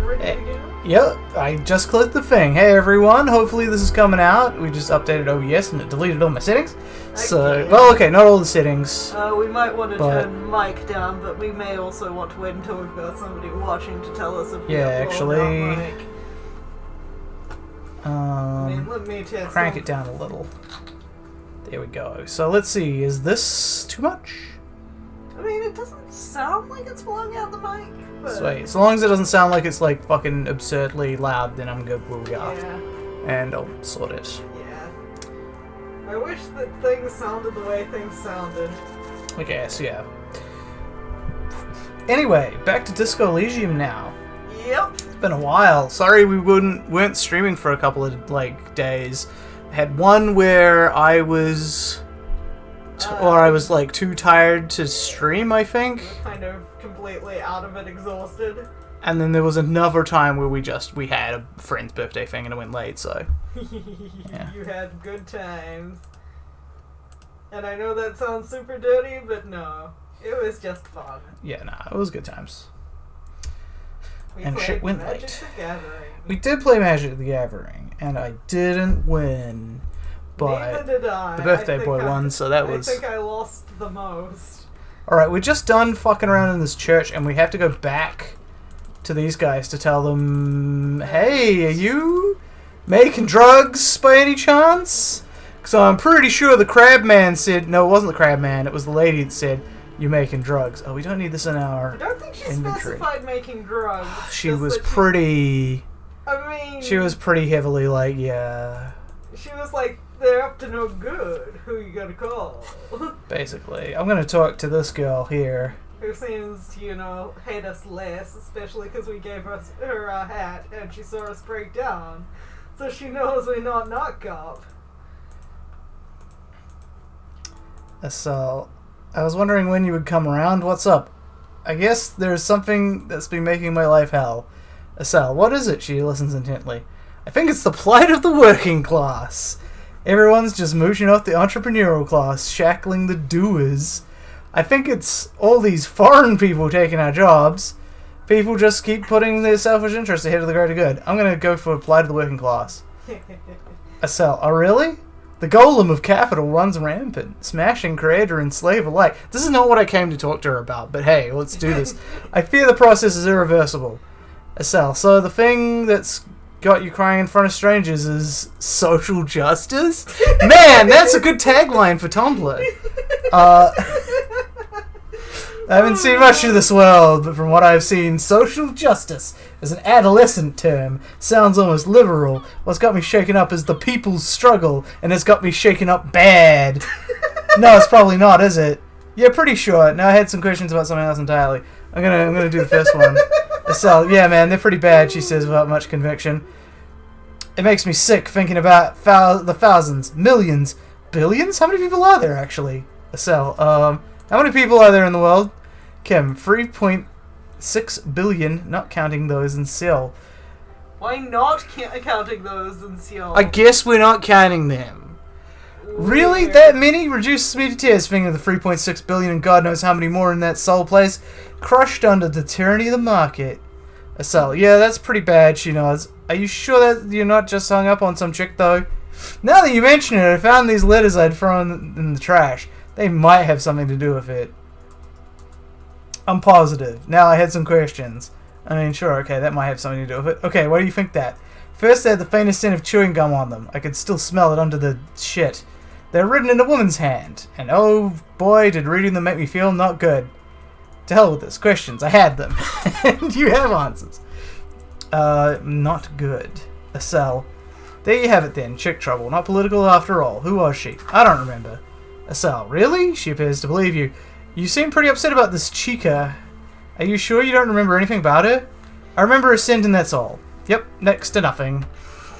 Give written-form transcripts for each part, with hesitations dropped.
ready to go? Yep, I just clicked the thing. Hey everyone, hopefully this is coming out. We just updated OBS and it deleted all my settings. So, well, okay, not all the settings. We might want to turn mic down, but we may also want to wait until we've got somebody watching to tell us if we actually, mic. Let me test crank it down a little. There we go. So let's see, is this too much? I mean, it doesn't sound like it's blowing out the mic. But... Sweet. As long as it doesn't sound like it's like fucking absurdly loud, then I'm good where we are. Yeah. And I'll sort it. Yeah. I wish that things sounded the way things sounded. I guess, yeah. Anyway, back to Disco Elysium now. Yep. It's been a while. Sorry we weren't streaming for a couple of days. I had one where I was like too tired to stream, I think. Kind of completely out of it, exhausted. And then there was another time where we had a friend's birthday thing and it went late, so yeah. You had good times. And I know that sounds super dirty, but no. It was just fun. Yeah, nah, it was good times. And shit went Magic late. the Gathering. We did play Magic the Gathering, and I didn't win. But neither did I. The birthday boy won, so that was... I think I lost the most. Alright, we're just done fucking around in this church, and we have to go back to these guys to tell them, hey, are you making drugs by any chance? So I'm pretty sure the crab man said... No, it wasn't the crab man, it was the lady that said, you're making drugs. Oh, we don't need this in our I don't think she inventory. specified making drugs. She was pretty... I mean... She was pretty heavily like, yeah... She was like, they're up to no good. Who you gonna call? Basically. I'm gonna talk to this girl here. Who seems to, hate us less, especially because we gave her a hat and she saw us break down. So she knows we're not knockoff. So, I was wondering when you would come around. What's up? I guess there's something that's been making my life hell. Estelle, what is it? She listens intently. I think it's the plight of the working class. Everyone's just mooching off the entrepreneurial class, shackling the doers. I think it's all these foreign people taking our jobs. People just keep putting their selfish interests ahead of the greater good. I'm going to go for plight of the working class. Estelle, oh really? The golem of capital runs rampant, smashing creator and slave alike. This is not what I came to talk to her about, but hey, let's do this. I fear the process is irreversible. Estelle, so the thing that's got you crying in front of strangers is social justice? Man, that's a good tagline for Tumblr. I haven't seen much of this world, but from what I've seen, social justice is an adolescent term. Sounds almost liberal. What's got me shaken up is the people's struggle, and it's got me shaken up bad. No, it's probably not, is it? Yeah, pretty sure. Now I had some questions about something else entirely. I'm gonna do the first one. Estelle, yeah, man, they're pretty bad, she says without much conviction. It makes me sick thinking about the thousands, millions, billions? How many people are there, actually? Estelle, how many people are there in the world? Kim, 3.6 billion, not counting those in Seoul. Why not counting those in Seoul? I guess we're not counting them. Really? That many? Reduces me to tears thinking of the 3.6 billion and God knows how many more in that Seoul place. Crushed under the tyranny of the market. Estelle, yeah, that's pretty bad, she nods. Are you sure that you're not just hung up on some chick, though? Now that you mention it, I found these letters I'd thrown in the trash. They might have something to do with it. I'm positive. Now I had some questions. I mean, sure, okay, that might have something to do with it. Okay, why do you think that? First, they had the faintest scent of chewing gum on them. I could still smell it under the shit. They're written in a woman's hand. And oh boy, did reading them make me feel not good. To hell with this. Questions. I had them. And you have answers. Not good. Estelle. There you have it then. Chick trouble. Not political after all. Who was she? I don't remember. Estelle. Really? She appears to believe you. You seem pretty upset about this chica. Are you sure you don't remember anything about her? I remember her scent and that's all. Yep, next to nothing.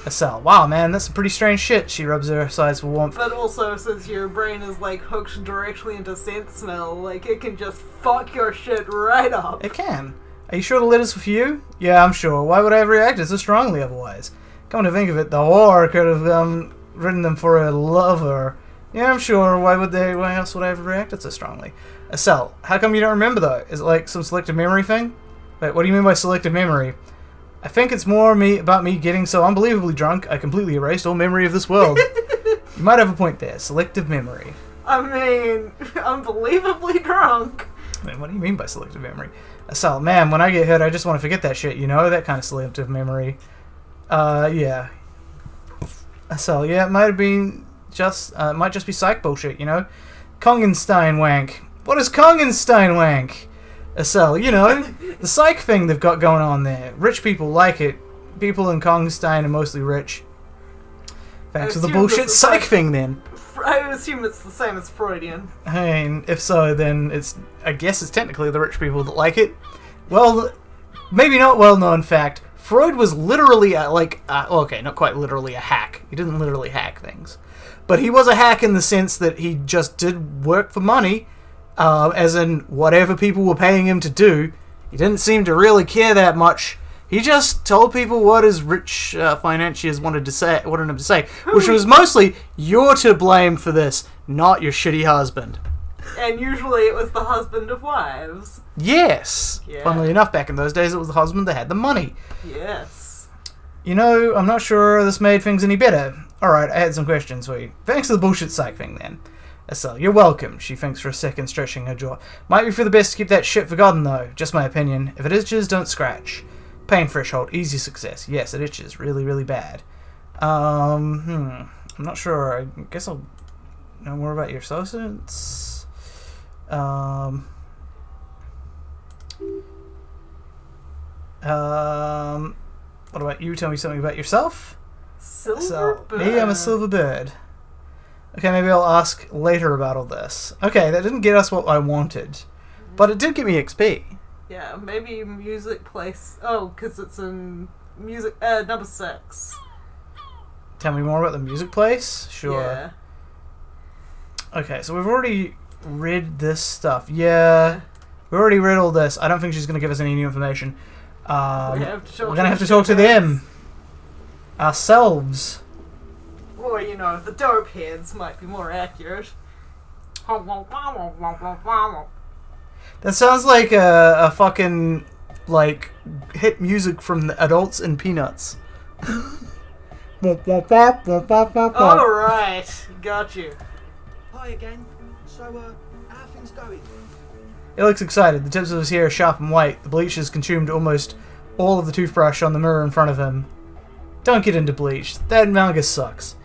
Estelle. Wow, man, that's some pretty strange shit. She rubs her sides for warmth. But also, since your brain is, hooked directly into scent smell, it can just fuck your shit right up. It can. Are you sure the letter's for you? Yeah, I'm sure. Why would I have reacted so strongly otherwise? Come to think of it, the whore could have written them for a lover. Yeah, I'm sure. Why else would I have reacted so strongly? Estelle, how come you don't remember though? Is it like some selective memory thing? Wait, what do you mean by selective memory? I think it's more about me getting so unbelievably drunk I completely erased all memory of this world. You might have a point there. Selective memory. I mean, unbelievably drunk. I mean, what do you mean by selective memory? So, man, when I get hit, I just want to forget that shit, you know? That kind of selective memory. Yeah. So, yeah, it might have been just, it might just be psych bullshit, you know? Kongenstein wank. What is Kongenstein wank? So, you know, the psych thing they've got going on there. Rich people like it. People in Kongenstein are mostly rich. Thanks for the bullshit psych thing, then. I assume it's the same as Freudian. I mean, if so, then I guess it's technically the rich people that like it. Well, maybe not well-known fact. Freud was literally, okay, not quite literally a hack. He didn't literally hack things. But he was a hack in the sense that he just did work for money, as in whatever people were paying him to do. He didn't seem to really care that much. He just told people what his rich financiers wanted him to say, which was mostly, you're to blame for this, not your shitty husband. And usually it was the husband of wives. Yes. Yeah. Funnily enough, back in those days, it was the husband that had the money. Yes. You know, I'm not sure this made things any better. Alright, I had some questions for you. Thanks for the bullshit psych thing, then. Estelle, you're welcome, she thinks for a second, stretching her jaw. Might be for the best to keep that shit forgotten, though. Just my opinion. If it itches, don't scratch. Pain threshold, easy success. Yes, it itches really, really bad. I'm not sure. I guess I'll know more about your substance. What about you? Tell me something about yourself. Silver bird. Me, I'm a silver bird. Okay, maybe I'll ask later about all this. Okay, that didn't get us what I wanted, but it did get me XP. Yeah, maybe music place. Oh, because it's in music number 6. Tell me more about the music place? Sure. Yeah. Okay, so we've already read this stuff. Yeah, we already read all this. I don't think she's going to give us any new information. We're going to have to talk to them. Ourselves. Or, you know, the dope heads might be more accurate. That sounds like a fucking, like, hit music from the adults in Peanuts. Alright, got you. Hi again. So, how are things going? He looks excited. The tips of his hair are sharp and white. The bleach has consumed almost all of the toothbrush on the mirror in front of him. Don't get into bleach. That manga sucks.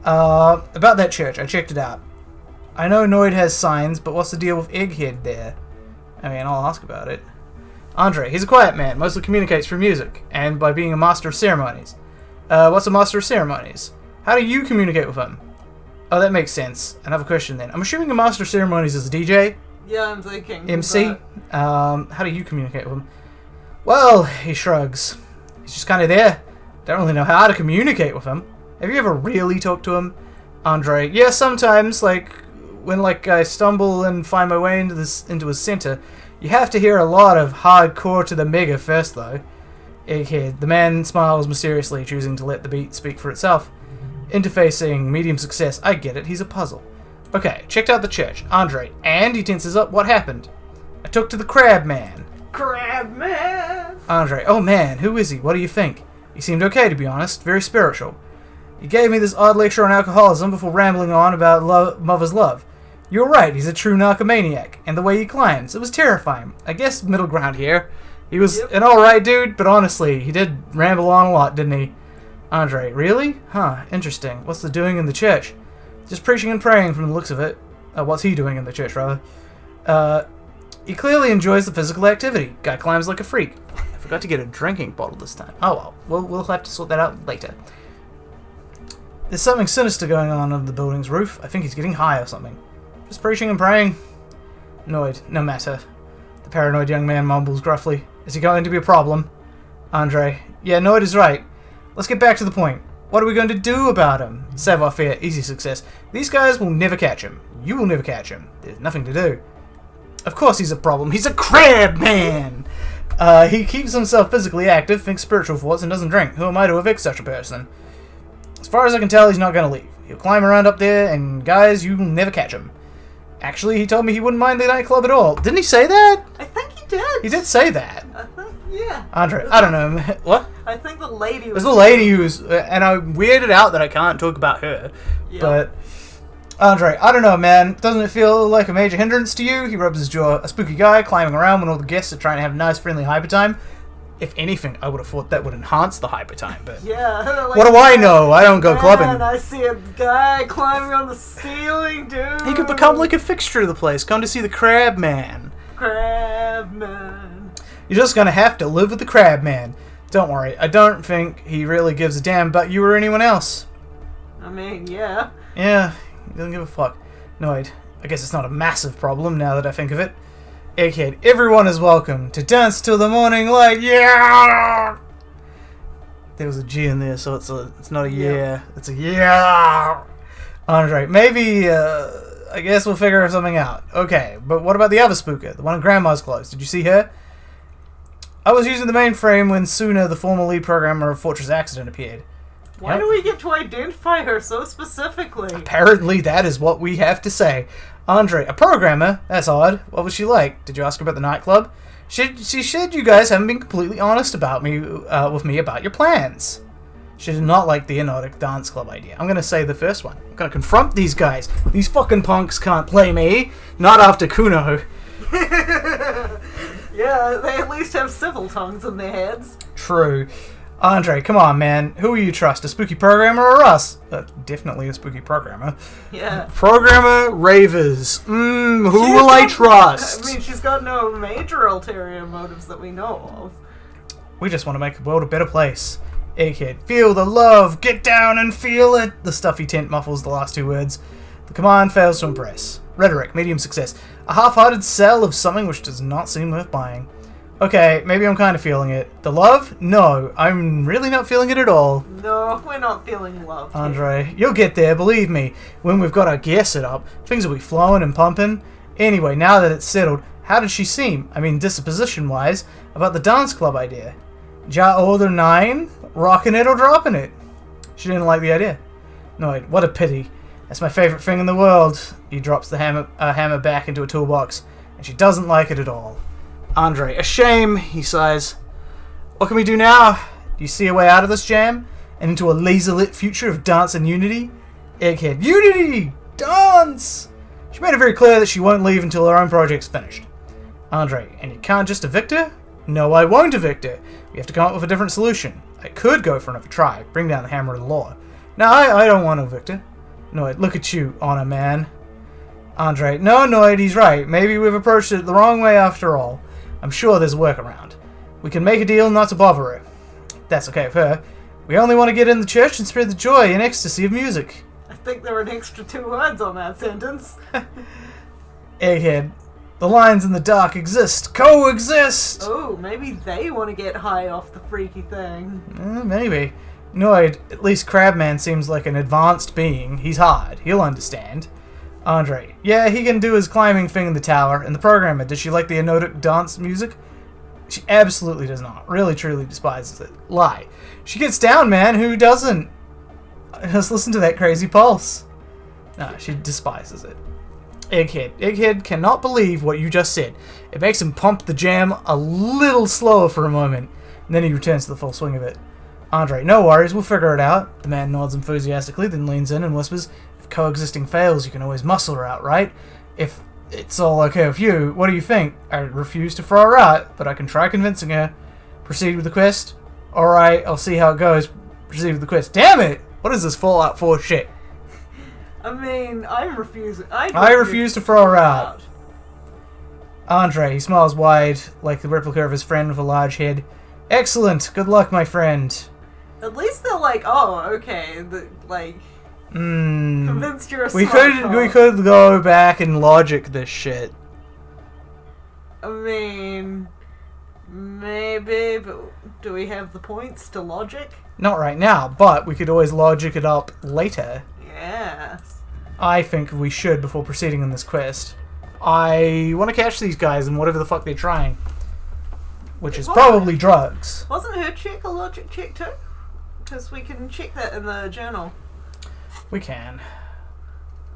About that church, I checked it out. I know Noid has signs, but what's the deal with Egghead there? I mean, I'll ask about it. Andre, he's a quiet man, mostly communicates through music, and by being a master of ceremonies. What's a master of ceremonies? How do you communicate with him? Oh, that makes sense. Another question then. I'm assuming a master of ceremonies is a DJ? Yeah, I'm thinking. MC? How do you communicate with him? Well, he shrugs. He's just kind of there. Don't really know how to communicate with him. Have you ever really talked to him? Andre, yeah, sometimes, like, when, like, I stumble and find my way into his center. You have to hear a lot of hardcore to the mega first, though. Egghead. The man smiles mysteriously, choosing to let the beat speak for itself. Interfacing, medium success. I get it, he's a puzzle. Okay, checked out the church. Andre, and he tenses up. What happened? I took to the crab man. Crab man! Andre, oh man, who is he? What do you think? He seemed okay, to be honest. Very spiritual. He gave me this odd lecture on alcoholism before rambling on about mother's love. You're right, he's a true narcomaniac. And the way he climbs, it was terrifying. I guess middle ground here. He was an alright dude, but honestly, he did ramble on a lot, didn't he? Andre, really? Huh, interesting. What's the doing in the church? Just preaching and praying from the looks of it. What's he doing in the church, rather? He clearly enjoys the physical activity. Guy climbs like a freak. I forgot to get a drinking bottle this time. Oh well, we'll have to sort that out later. There's something sinister going on under the building's roof. I think he's getting high or something. Just preaching and praying. Noid, no matter. The paranoid young man mumbles gruffly. Is he going to be a problem? Andre, yeah, Noid is right. Let's get back to the point. What are we going to do about him? Savoir-faire, easy success. These guys will never catch him. You will never catch him. There's nothing to do. Of course he's a problem. He's a crab man! He keeps himself physically active, thinks spiritual thoughts, and doesn't drink. Who am I to evict such a person? As far as I can tell, he's not going to leave. He'll climb around up there, and guys, you will never catch him. Actually, he told me he wouldn't mind the nightclub at all. Didn't he say that? I think he did. He did say that. I think, Yeah. Andre, I don't know, man. What? I think the lady was... There's a lady who's... and I weirded out that I can't talk about her. Yeah. But... Andre, I don't know, man. Doesn't it feel like a major hindrance to you? He rubs his jaw. A spooky guy climbing around when all the guests are trying to have a nice, friendly hyper time. If anything, I would have thought that would enhance the hyper time, but... Yeah. Like, what do I know? I don't go clubbing. Man, I see a guy climbing on the ceiling, dude. He could become like a fixture of the place. Come to see the Crab Man. Crab Man. You're just gonna have to live with the Crab Man. Don't worry, I don't think he really gives a damn about you or anyone else. I mean, yeah. Yeah, he doesn't give a fuck. No, I guess it's not a massive problem now that I think of it. Egghead, everyone is welcome to dance till the morning light. Yeah! There was a G in there, so it's not a yeah. It's a yeah! Andre, maybe, I guess we'll figure something out. Okay, but what about the other spooker? The one in Grandma's clothes. Did you see her? I was using the mainframe when Suna, the former lead programmer of Fortress Accident, appeared. Why do we get to identify her so specifically? Apparently that is what we have to say. Andre, a programmer? That's odd. What was she like? Did you ask her about the nightclub? She said you guys haven't been completely honest about me with me about your plans. She did not like the Erotic Dance Club idea. I'm going to say the first one. I'm going to confront these guys. These fucking punks can't play me. Not after Kuno. Yeah, they at least have civil tongues in their heads. True. Andre, come on, man. Who will you trust? A spooky programmer or us? Definitely a spooky programmer. Yeah. Programmer Ravers. Who will I trust? I mean, she's got no major ulterior motives that we know of. We just want to make the world a better place. Egghead, feel the love. Get down and feel it. The stuffy tent muffles the last two words. The command fails to impress. Rhetoric, medium success. A half-hearted sell of something which does not seem worth buying. Okay, maybe I'm kind of feeling it. The love? No, I'm really not feeling it at all. No, we're not feeling love. Andre, you'll get there, believe me. When we've got our gear set up, things will be flowing and pumping. Anyway, now that it's settled, how did she seem? I mean, disposition-wise, about the dance club idea. Ja order 9? Rocking it or dropping it? She didn't like the idea. No, wait, what a pity. That's my favorite thing in the world. He drops the hammer back into a toolbox, and she doesn't like it at all. Andre, a shame, he sighs. What can we do now? Do you see a way out of this jam? And into a laser-lit future of dance and unity? Egghead, unity! Dance! She made it very clear that she won't leave until her own project's finished. Andre, and you can't just evict her? No, I won't evict her. We have to come up with a different solution. I could go for another try, bring down the hammer of the law. No, I don't want to evict her. Noid, look at you, Honor Man. Andre, no, Noid, he's right. Maybe we've approached it the wrong way after all. I'm sure there's a workaround. We can make a deal not to bother her. That's okay with her. We only want to get in the church and spread the joy and ecstasy of music. I think there were an extra 2 words on that sentence. Egghead, the lines in the dark exist. Coexist! Oh, maybe they want to get high off the freaky thing. Maybe. Noid, at least Crabman seems like an advanced being. He's hard. He'll understand. Andre, yeah, he can do his climbing thing in the tower. And the programmer, does she like the Enotic dance music? She absolutely does not. Really, truly despises it. Lie. She gets down, man. Who doesn't? Just listen to that crazy pulse. No, she despises it. Egghead. Egghead cannot believe what you just said. It makes him pump the jam a little slower for a moment. And then he returns to the full swing of it. Andre, no worries, we'll figure it out. The man nods enthusiastically, then leans in and whispers, if coexisting fails, you can always muscle her out, right? If it's all okay with you, what do you think? I refuse to throw her out, but I can try convincing her. Proceed with the quest? Alright, I'll see how it goes. Proceed with the quest. Damn it! What is this Fallout 4 shit? I mean, I'm refusing. I refuse to throw her out. Andre, he smiles wide, like the replica of his friend with a large head. Excellent! Good luck, my friend. At least they're like, oh, okay, convinced you're a we could go back and logic this shit. I mean, maybe, but do we have the points to logic? Not right now, but we could always logic it up later. Yes. I think we should before proceeding in this quest. I want to catch these guys and whatever the fuck they're trying. Which is probably drugs. Wasn't her check a logic check too? Because we can check that in the journal. We can.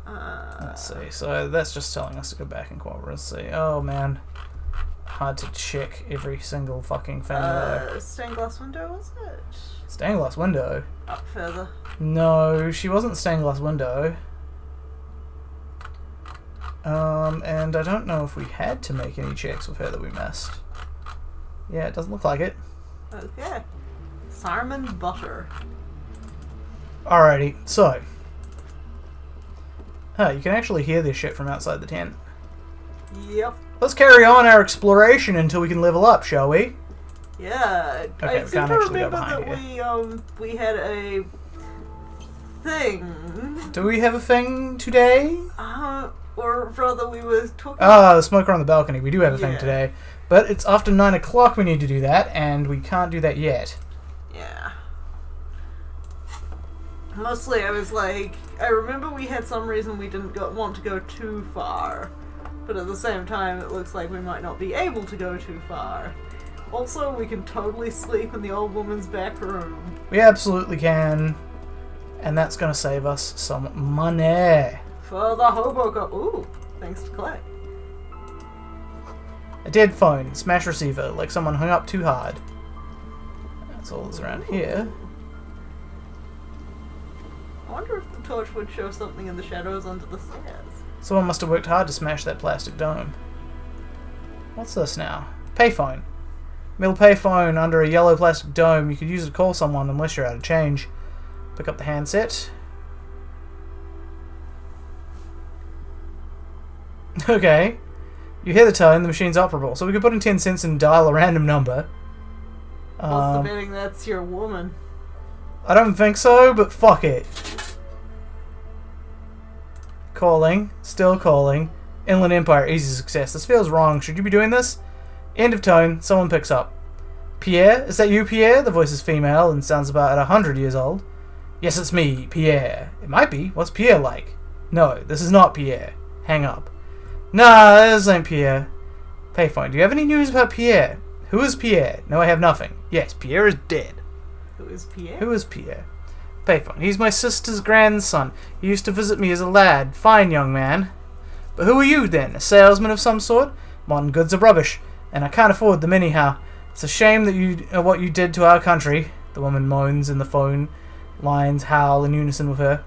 Let's see. So that's just telling us to go back and cover. Let's see. Oh man. hard to check every single fucking thing though. Stained glass window, was it? Stained glass window? Up further. No, she wasn't stained glass window. And I don't know if we had to make any checks with her that we missed. Yeah, it doesn't look like it. Okay. Sarmon butter. Alrighty, so. You can actually hear this shit from outside the tent. Yep. Let's carry on our exploration until we can level up, shall we? Yeah. Okay, I we seem can't to actually go remember behind that we had a thing. Do we have a thing today? Or rather we were talking The smoker on the balcony. We do have a thing Yeah. today. But it's after 9 o'clock we need to do that, and we can't do that yet. Yeah. Mostly I was like, I remember we had some reason we didn't want to go too far. But at the same time, it looks like we might not be able to go too far. Also, we can totally sleep in the old woman's back room. We absolutely can. And that's going to save us some money. For the hobo cup. Ooh, thanks to Clay. A dead phone. Smash receiver. Like someone hung up too hard. That's all that's around here. I wonder if the torch would show something in the shadows under the stairs. Someone must have worked hard to smash that plastic dome. What's this now? Payphone. Metal payphone under a yellow plastic dome. You could use it to call someone unless you're out of change. Pick up the handset. Okay. You hear the tone, the machine's operable. So we could put in 10 cents and dial a random number. What's the betting that's your woman? I don't think so, but fuck it. Calling. Still calling. Inland Empire, easy success. This feels wrong. Should you be doing this? End of tone. Someone picks up. Pierre? Is that you, Pierre? The voice is female and sounds about 100 years old. Yes, it's me, Pierre. It might be. What's Pierre like? No, this is not Pierre. Hang up. Nah, this ain't Pierre. Payphone. Do you have any news about Pierre? Who is Pierre? No, I have nothing. Yes, Pierre is dead. Who is Pierre? Who is Pierre? Payphone. He's my sister's grandson. He used to visit me as a lad. Fine young man. But who are you, then? A salesman of some sort? Modern goods are rubbish, and I can't afford them anyhow. It's a shame that what you did to our country. The woman moans in the phone. Lines howl in unison with her.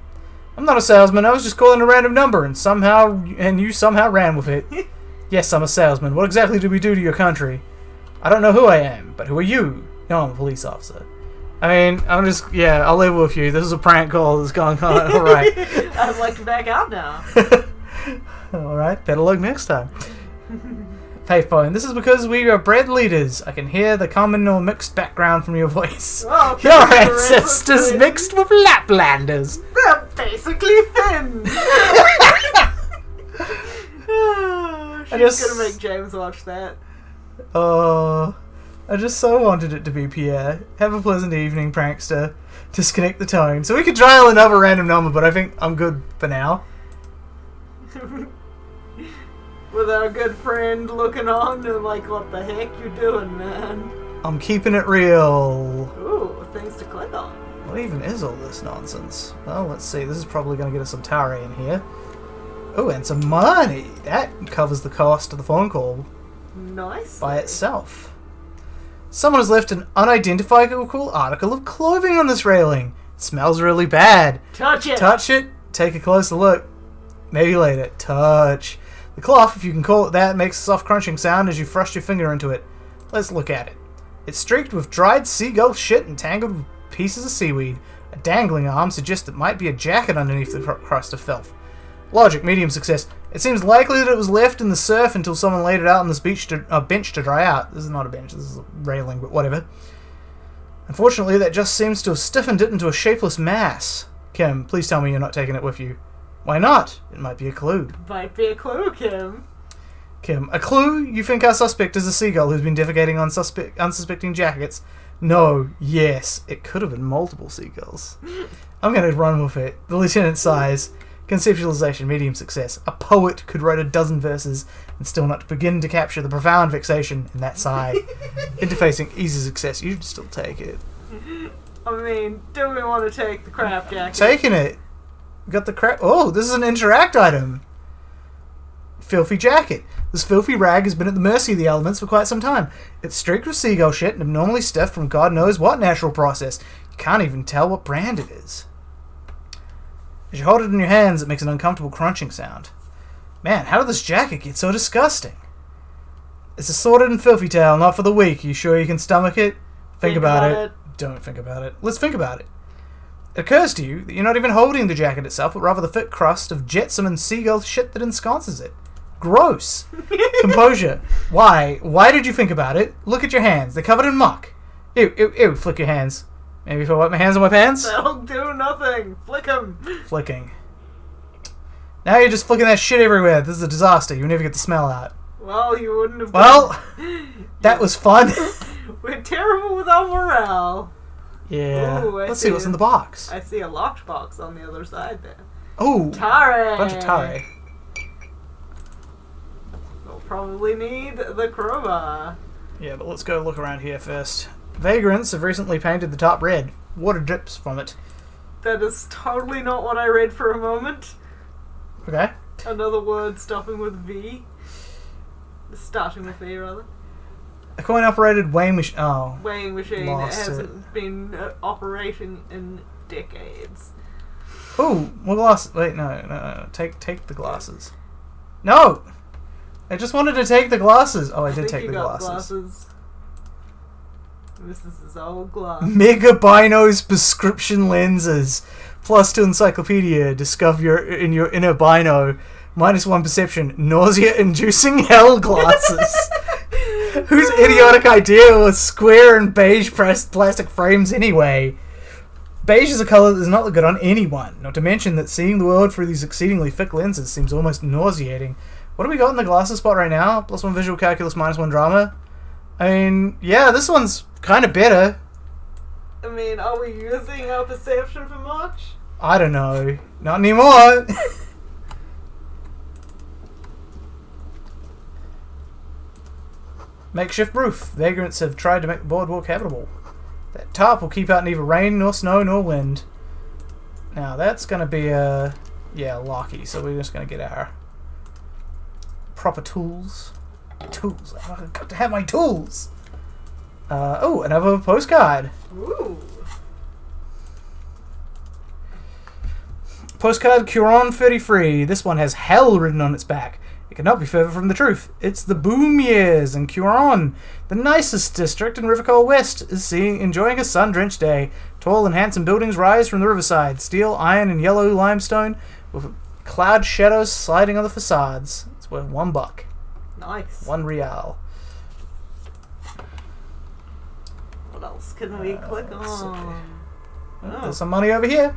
I'm not a salesman. I was just calling a random number, and you somehow ran with it. Yes, I'm a salesman. What exactly did we do to your country? I don't know who I am, but who are you? No, I'm a police officer. I mean, I'll live with you. This is a prank call that's going on. Alright. I'd like to back out now. Alright, better luck next time. Payphone. This is because we are bred leaders. I can hear the common or mixed background from your voice. Oh, your ancestors mixed with Laplanders. They're basically thin. She's gonna make James watch that. Oh, I just so wanted it to be Pierre. Have a pleasant evening, prankster. Disconnect the tone. So we could dial another random number, but I think I'm good for now. With our good friend looking on and like, what the heck you doing, man? I'm keeping it real. Ooh, things to click on. What even is all this nonsense? Well, let's see. This is probably going to get us some tare in here. Oh, and some money. That covers the cost of the phone call. Nice. By itself. Someone has left an unidentifiable article of clothing on this railing. It smells really bad. Touch it. Touch it. Take a closer look. Maybe later. Touch. The cloth, if you can call it that, makes a soft crunching sound as you thrust your finger into it. Let's look at it. It's streaked with dried seagull shit and tangled with pieces of seaweed. A dangling arm suggests it might be a jacket underneath the crust of filth. Logic, medium success. It seems likely that it was left in the surf until someone laid it out on this bench to dry out. This is not a bench, this is a railing, but whatever. Unfortunately, that just seems to have stiffened it into a shapeless mass. Kim, please tell me you're not taking it with you. Why not? It might be a clue. Might be a clue, Kim. Kim, a clue? You think our suspect is a seagull who's been defecating on unsuspecting jackets? No, yes. It could have been multiple seagulls. I'm going to run with it. The lieutenant sighs. Conceptualization, medium success. A poet could write a dozen verses and still not begin to capture the profound vexation in that sigh. Interfacing, easy success. You'd still take it. I mean, do we want to take the craft jacket? Taking it. We got the crap. Oh, this is an interact item. filthy jacket. This filthy rag has been at the mercy of the elements for quite some time. It's streaked with seagull shit and abnormally stiff from God knows what natural process. You can't even tell what brand it is. As you hold it in your hands, it makes an uncomfortable crunching sound. Man, how did this jacket get so disgusting? It's a sordid and filthy tale, not for the weak. You sure you can stomach it? Think about it. Don't think about it. Let's think about it. It occurs to you that you're not even holding the jacket itself, but rather the thick crust of jetsam and seagull shit that ensconces it. Gross. Composure. Why? Why did you think about it? Look at your hands. They're covered in muck. Ew, ew, ew. Flick your hands. Maybe if I wipe my hands on my pants? That'll do nothing. Flick 'em. Flicking. Now you're just flicking that shit everywhere. This is a disaster. You'll never get the smell out. Well, you wouldn't have. Well, that was fun. We're terrible with our morale. Yeah. Ooh, Let's see what's in the box. I see a locked box on the other side there. Oh, Tare. bunch of tare. We'll probably need the crowbar. Yeah, but let's go look around here first. Vagrants have recently painted the top red. Water drips from it. That is totally not what I read for a moment. Okay. Another word stopping with V. Starting with V, rather. A coin-operated weighing machine. Oh. Weighing machine that Lost hasn't been operating in decades. Ooh, more glasses. Wait, no. Take the glasses. No! I just wanted to take the glasses. Oh, I did take the glasses. This is his old glass. Mega Binos prescription lenses. +2 encyclopedia. Discover in your inner bino. -1 perception. Nausea-inducing hell glasses. Whose idiotic idea was square and beige pressed plastic frames anyway? Beige is a colour that does not look good on anyone. Not to mention that seeing the world through these exceedingly thick lenses seems almost nauseating. What do we got in the glasses spot right now? +1 visual calculus, -1 drama. I mean, yeah, this one's kind of better. I mean, are we using our perception for much? I don't know. Not anymore. Makeshift roof. Vagrants have tried to make the boardwalk habitable. That tarp will keep out neither rain, nor snow, nor wind. Now, that's going to be a... yeah, locky, so we're just going to get our proper tools. Tools. I've got to have my tools! Oh, another postcard. Ooh. Postcard Curon 33. This one has hell written on its back. It cannot be further from the truth. It's the boom years in Curon. The nicest district in Rivercole West is enjoying a sun-drenched day. Tall and handsome buildings rise from the riverside. Steel, iron, and yellow limestone with cloud shadows sliding on the facades. It's worth $1. Nice. 1 real. What else can we click on? Oh. There's some money over here.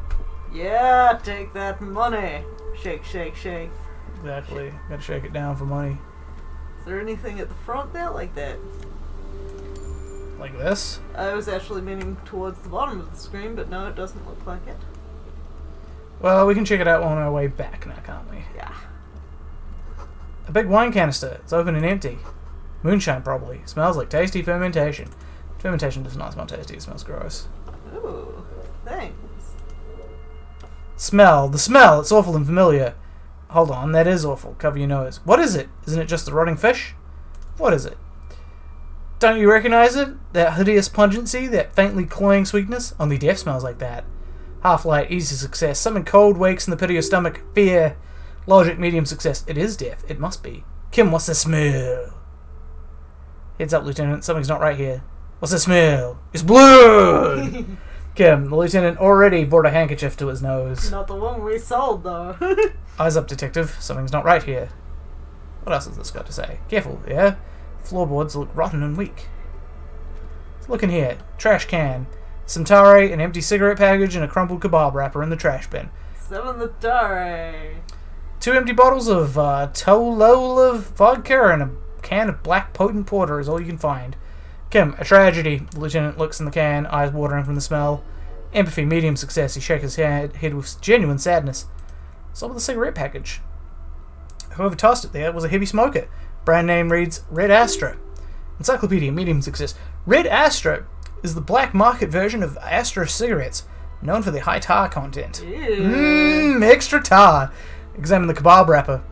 Yeah, take that money. Shake, shake, shake. Exactly. Gotta shake it down for money. Is there anything at the front there like that? Like this? I was actually meaning towards the bottom of the screen, but no, it doesn't look like it. Well, we can check it out on our way back now, can't we? Yeah. A big wine canister. It's open and empty. Moonshine, probably. Smells like tasty fermentation. Fermentation does not smell tasty. It smells gross. Ooh, thanks. Smell. The smell. It's awful and familiar. Hold on, that is awful. Cover your nose. What is it? Isn't it just the rotting fish? What is it? Don't you recognize it? That hideous pungency? That faintly cloying sweetness? Only death smells like that. Half-light, easy success. Something cold wakes in the pit of your stomach. Fear. Logic, medium success. It is death. It must be. Kim, what's the smell? Heads up, Lieutenant. Something's not right here. What's the smell? It's blood! Kim, the lieutenant already brought a handkerchief to his nose. Not the one we sold, though. Eyes up, detective. Something's not right here. What else has this got to say? Careful, yeah? Floorboards look rotten and weak. Let's look in here. Trash can. Some tare, an empty cigarette package, and a crumpled kebab wrapper in the trash bin. Some of the tare. 2 empty bottles of Tolola vodka and a can of black potent porter is all you can find. Kim, a tragedy. The lieutenant looks in the can, eyes watering from the smell. Empathy, medium success. He shakes his head with genuine sadness. So with the cigarette package. Whoever tossed it there was a heavy smoker. Brand name reads Red Astra. Encyclopedia, medium success. Red Astra is the black market version of Astra cigarettes, known for their high tar content. Ew. Extra tar. Examine the kebab wrapper.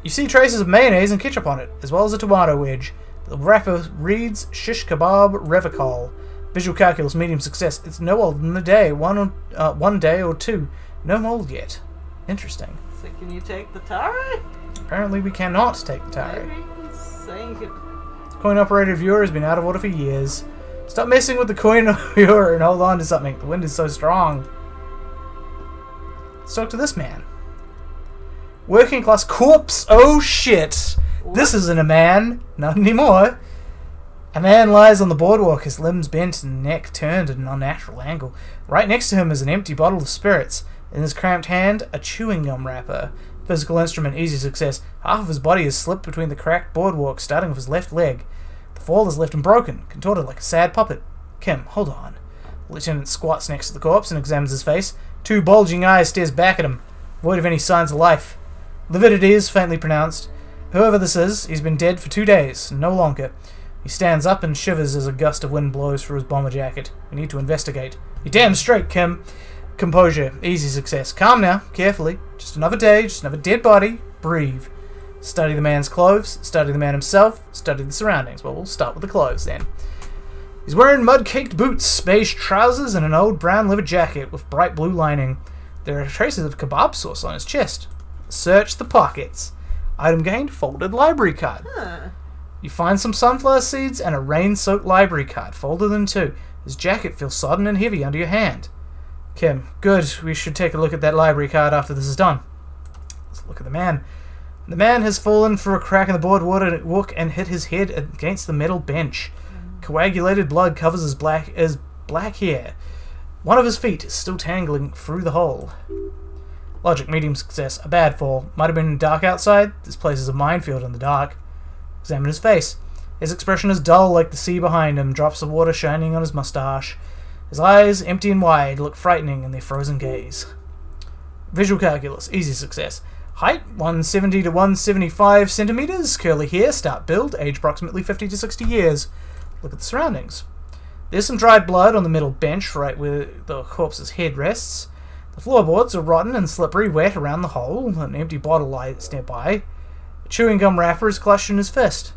You see traces of mayonnaise and ketchup on it, as well as a tomato wedge. The wrapper reads shish kebab revicol. Visual calculus, medium success. It's no older than a day, one day or two. No mold yet. Interesting. So can you take the tare? Apparently we cannot take the tare. Maybe he's saying you could... Coin-operated viewer has been out of order for years. Stop messing with the coin viewer and hold on to something. The wind is so strong. Let's talk to this man. Working class corpse. Oh shit. This isn't a man. Not anymore. A man lies on the boardwalk, his limbs bent and neck turned at an unnatural angle. Right next to him is an empty bottle of spirits. In his cramped hand, a chewing gum wrapper. Physical instrument, easy success. Half of his body is slipped between the cracked boardwalk, starting with his left leg. The fall is left him broken, contorted like a sad puppet. Kim, hold on. The lieutenant squats next to the corpse and examines his face. Two bulging eyes stares back at him, void of any signs of life. Lividity is faintly pronounced. Whoever this is, he's been dead for 2 days, no longer. He stands up and shivers as a gust of wind blows through his bomber jacket. We need to investigate. You're damn straight, Kim. Composure, easy success. Calm now, carefully. Just another day, just another dead body. Breathe. Study the man's clothes, study the man himself, study the surroundings. Well, we'll start with the clothes then. He's wearing mud-caked boots, beige trousers, and an old brown leather jacket with bright blue lining. There are traces of kebab sauce on his chest. Search the pockets. Item gained, folded library card. You find some sunflower seeds and a rain-soaked library card, folded in two. His jacket feels sodden and heavy under your hand. Kim, good. We should take a look at that library card after this is done. Let's look at the man. The man has fallen through a crack in the boardwalk and hit his head against the metal bench. Coagulated blood covers his black hair. One of his feet is still tangling through the hole. Logic, medium success. A bad fall. Might have been dark outside. This place is a minefield in the dark. Examine his face. His expression is dull like the sea behind him, drops of water shining on his mustache. His eyes, empty and wide, look frightening in their frozen gaze. Visual calculus, easy success. Height, 170 to 175 centimeters. Curly hair, stout build, age approximately 50 to 60 years. Look at the surroundings. There's some dried blood on the middle bench, right where the corpse's head rests. The floorboards are rotten and slippery, wet around the hole. An empty bottle lies nearby. A chewing gum wrapper is clutched in his fist.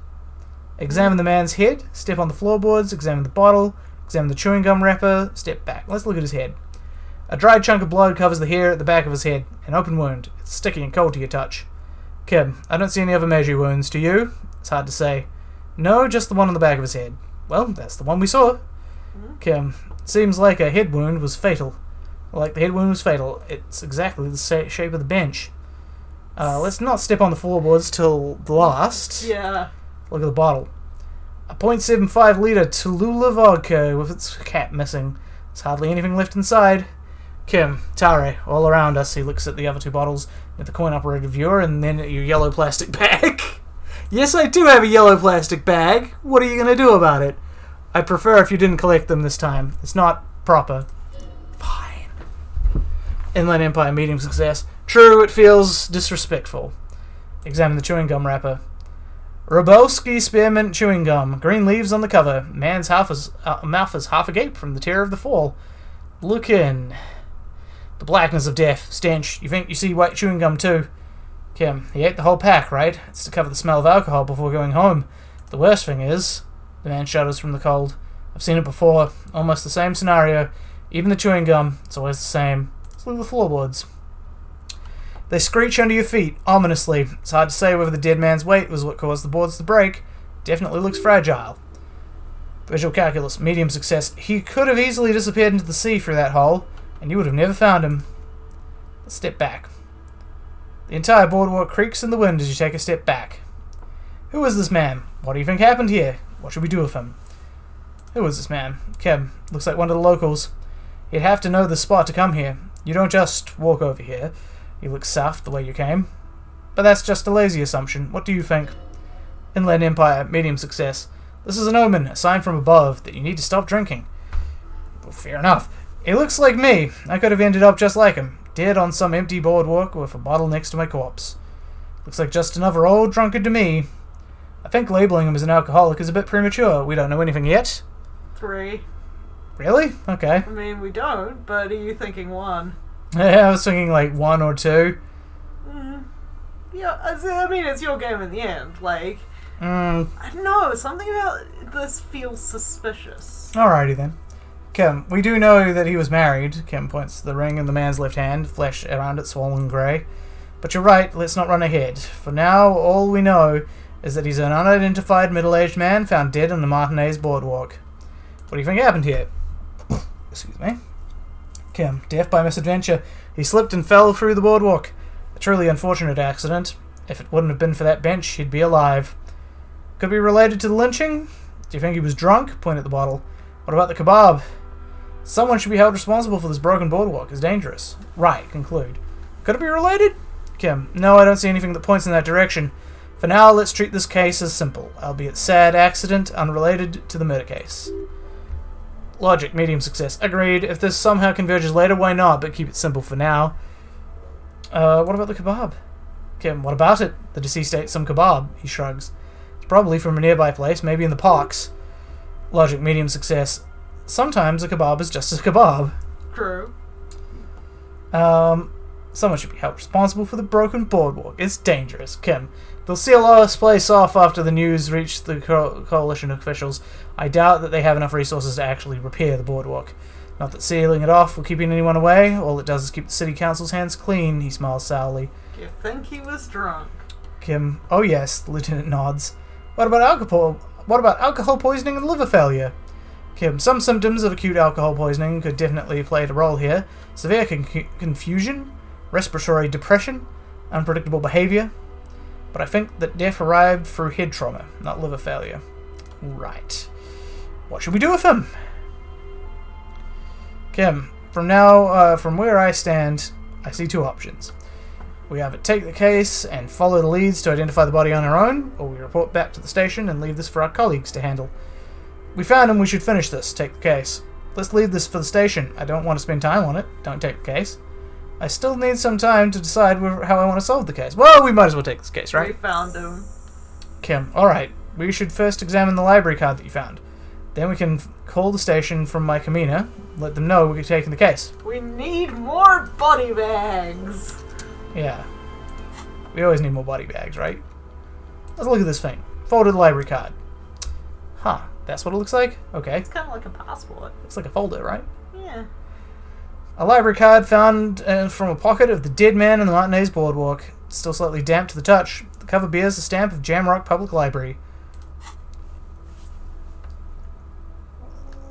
Examine the man's head, step on the floorboards, examine the bottle, examine the chewing gum wrapper, step back. Let's look at his head. A dried chunk of blood covers the hair at the back of his head. An open wound. It's sticky and cold to your touch. Kim, I don't see any other major wounds. Do you? It's hard to say. No, just the one on the back of his head. Well, that's the one we saw. Kim, seems like a head wound was fatal. Like the head wound was fatal. It's exactly the shape of the bench. Let's not step on the floorboards till the last. Yeah. Look at the bottle. A 0.75 litre Tallulah vodka with its cap missing. There's hardly anything left inside. Kim, tare, all around us. He looks at the other two bottles with the coin-operated viewer and then at your yellow plastic bag. Yes, I do have a yellow plastic bag. What are you going to do about it? I'd prefer if you didn't collect them this time. It's not proper. Fine. Inland Empire, medium success. True, it feels disrespectful. Examine the chewing gum wrapper. Robolski spearmint chewing gum. Green leaves on the cover. Man's mouth is half agape from the tear of the fall. Look in. The blackness of death. Stench. You think you see white chewing gum too? Kim, he ate the whole pack, right? It's to cover the smell of alcohol before going home. The worst thing is... The man shudders from the cold. I've seen it before. Almost the same scenario. Even the chewing gum. It's always the same. Let's look at the floorboards. They screech under your feet, ominously. It's hard to say whether the dead man's weight was what caused the boards to break. Definitely looks fragile. Visual calculus, medium success. He could have easily disappeared into the sea through that hole, and you would have never found him. Let's step back. The entire boardwalk creaks in the wind as you take a step back. Who is this man? What do you think happened here? What should we do with him? Who is this man? Kim. Looks like one of the locals. You'd have to know the spot to come here. You don't just walk over here. You look south the way you came. But that's just a lazy assumption. What do you think? Inland Empire, medium success. This is an omen, a sign from above, that you need to stop drinking. Well, fair enough. He looks like me. I could have ended up just like him. Dead on some empty boardwalk with a bottle next to my corpse. Looks like just another old drunkard to me. I think labeling him as an alcoholic is a bit premature. We don't know anything yet. 3. Really? Okay. I mean, we don't, but are you thinking 1? Yeah, I was thinking like 1 or 2. Yeah, I mean, it's your game in the end. Like, Mm, I don't know, something about this feels suspicious. alrighty then. Kim, we do know that he was married. Kim points to the ring in the man's left hand, flesh around it swollen grey. But you're right, let's not run ahead. For now, all we know is that he's an unidentified middle-aged man found dead on the Martinez boardwalk. What do you think happened here? Excuse me. Kim, death by misadventure. He slipped and fell through the boardwalk. A truly unfortunate accident. If it wouldn't have been for that bench, he'd be alive. Could it be related to the lynching? Do you think he was drunk? Point at the bottle. What about the kebab? Someone should be held responsible for this broken boardwalk. It's dangerous. Right, conclude. Could it be related? Kim, no, I don't see anything that points in that direction. For now, let's treat this case as simple, albeit sad accident, unrelated to the murder case. Logic, medium success. Agreed. If this somehow converges later, why not? But keep it simple for now. What about the kebab? Kim, what about it? The deceased ate some kebab. He shrugs. It's probably from a nearby place, maybe in the parks. Logic, medium success. Sometimes a kebab is just a kebab. True. Someone should be held responsible for the broken boardwalk. It's dangerous. Kim, they'll seal this place off after the news reached the coalition officials. I doubt that they have enough resources to actually repair the boardwalk. Not that sealing it off or keeping anyone away. All it does is keep the city council's hands clean. He smiles sourly. You think he was drunk? Kim, oh yes, the lieutenant nods. What about alcohol? What about alcohol poisoning and liver failure? Kim, some symptoms of acute alcohol poisoning could definitely play a role here. Severe confusion, respiratory depression, unpredictable behavior. But I think that death arrived through head trauma, not liver failure. Right. What should we do with him? Kim, from where I stand, I see two options. We either take the case and follow the leads to identify the body on our own, or we report back to the station and leave this for our colleagues to handle. We found him, we should finish this, take the case. Let's leave this for the station. I don't want to spend time on it. Don't take the case. I still need some time to decide how I want to solve the case. Well, we might as well take this case, right? We found him. Kim, alright. We should first examine the library card that you found. Then we can call the station from my Kamina, let them know we're taking the case. We need more body bags! Yeah. We always need more body bags, right? Let's look at this thing. Folded library card. Huh. That's what it looks like? Okay. It's kind of like a passport. Looks like a folder, right? Yeah. A library card found from a pocket of the dead man in the Martinez boardwalk. Still slightly damp to the touch. The cover bears a stamp of Jamrock Public Library.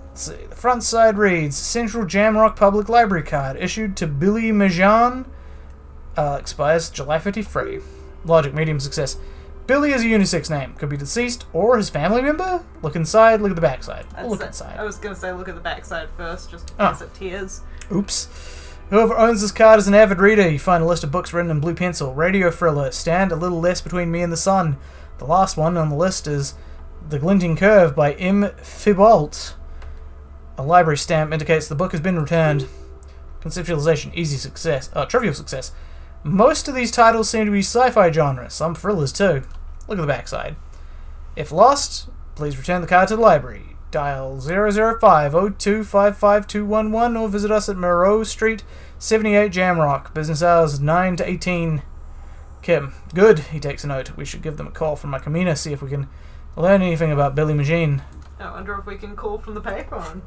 Let's see. The front side reads, Central Jamrock Public Library Card, issued to Billy Majan. Expires July 53. Logic, medium success. Billy is a unisex name. Could be deceased or his family member. Look inside, look at the backside. We'll look inside. I was going to say look at the backside first, just in case it tears. Oops. Whoever owns this card is an avid reader. You find a list of books written in blue pencil. Radio thriller. Stand a little less between me and the sun. The last one on the list is The Glinting Curve by M. Thibault. A library stamp indicates the book has been returned. Conceptualization. Easy success. Trivial success. Most of these titles seem to be sci-fi genre. Some thrillers too. Look at the backside. If lost, please return the card to the library. Dial 005-0255-211 or visit us at Moreau Street, 78 Jamrock. Business hours 9 to 18. Kim. Good. He takes a note. We should give them a call from my Kamina, see if we can learn anything about Billy Magine. I wonder if we can call from the payphone.